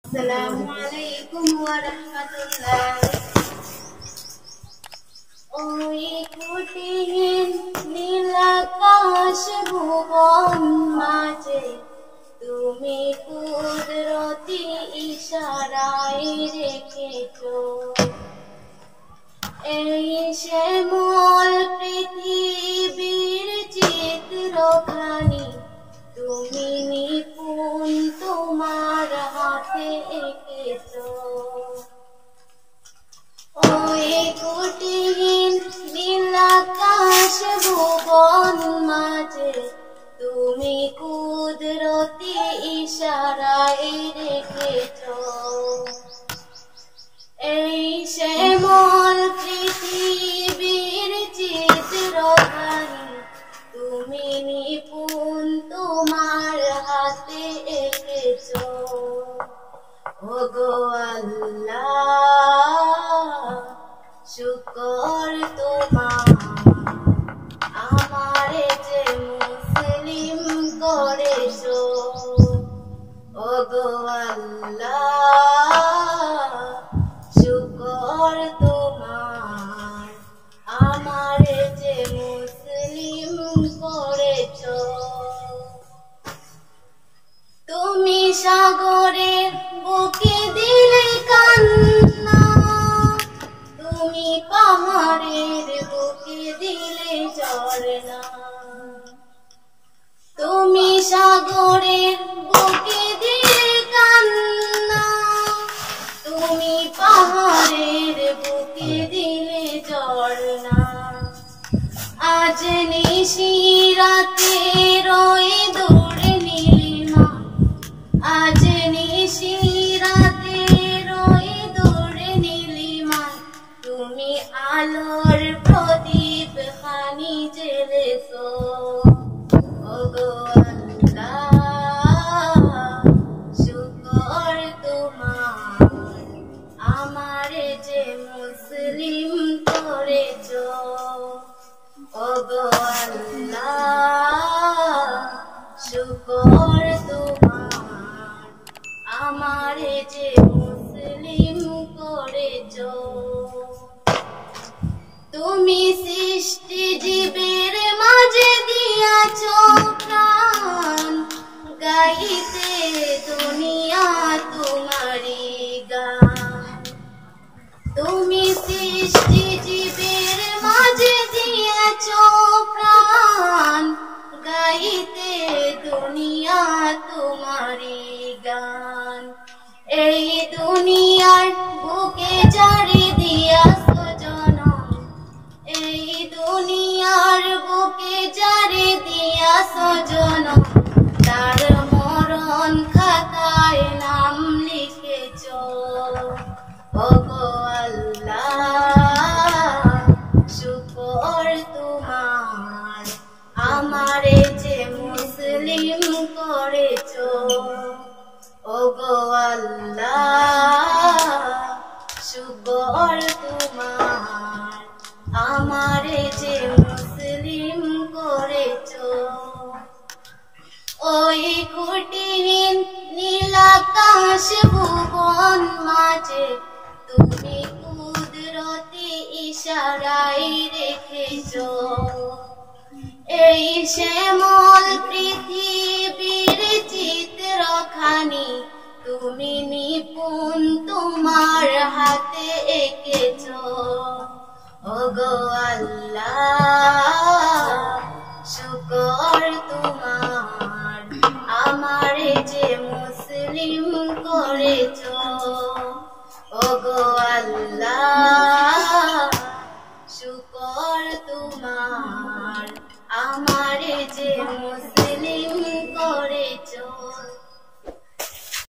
Assalamualaikum warahmatullahi. ওই কুটিহীন নীলাকাশ ভুবন মাঝে তুমি কুদরতি ইশারায় রেখেছো এই শ্যামল পৃথিবীর চিত্রখানি তুমি নিপুণ তোমার হাতে এঁকেছো ওই কুটিহীন নীলাকাশ ভুবন মাঝে তুমি কুদরতি ইশারায় রেখেছো এই শ্যামল পৃথিবীর চিত্রখানি তুমি নিপুণ তোমার হাতে এঁকেছো ওগো আল্লাহ শুকর তোমার আমারে যে মুসলিম করেছো ওগো আল্লাহ শুকর তোমার আমারে যে মুসলিম করেছো তুমি সাগরের বুকে দিলে কান্না তুমি পাহাড়ের বুকে দিলে ঝরনা তুমি সাগরের বুকে দিলে কান্না তুমি পাহাড়ের বুকে দিলে ঝরনা আজ নিশি রাতে রয়ে দৌড়ে নীলিমা আজ নিশি রাতে রয়ে দৌড়ে নীলিমা তুমি আলোর প্রদীপ খানি জ্বেলেছো ওগো আল্লাহ শুকর তোমার আমারে যে মুসলিম করেছো ওগো আল্লাহ শুকর তোমার আমারে যে মুসলিম করেছো তুমি সৃষ্টি জীবের মাঝে দিয়াছো প্রাণ গাইতে দুনিয়া তোমারি গান তুমি সৃষ্টি জীবের মাঝে দিয়েছো প্রাণ গাইতে দুনিয়া তোমারি গান এই দুনিয়ার বুকে জারি দিয়াছো জনম এই দুনিয়ার বুকে জারি দিয়াছো জনম তার মরণ খাতায় নাম লিখেছো ওগো আল্লাহ শুকর তোমার আমারে যে মুসলিম করেছো ওগো আল্লাহ শুকর তোমার আমারে যে মুসলিম করেছো ওই কুটিহীন নীলাকাশ ভুবন মাঝে তুমি কুদরতি ইশারায় রেখেছো এই শ্যামল পৃথিবীর চিত্রখানি তুমি নিপুণ তোমার হাতে এঁকেছো ওগো আল্লাহ শুকর তোমার আমারে যে মুসলিম করেছো ওগো আল্লাহ শুকর তোমার আমারে যে মুসলিম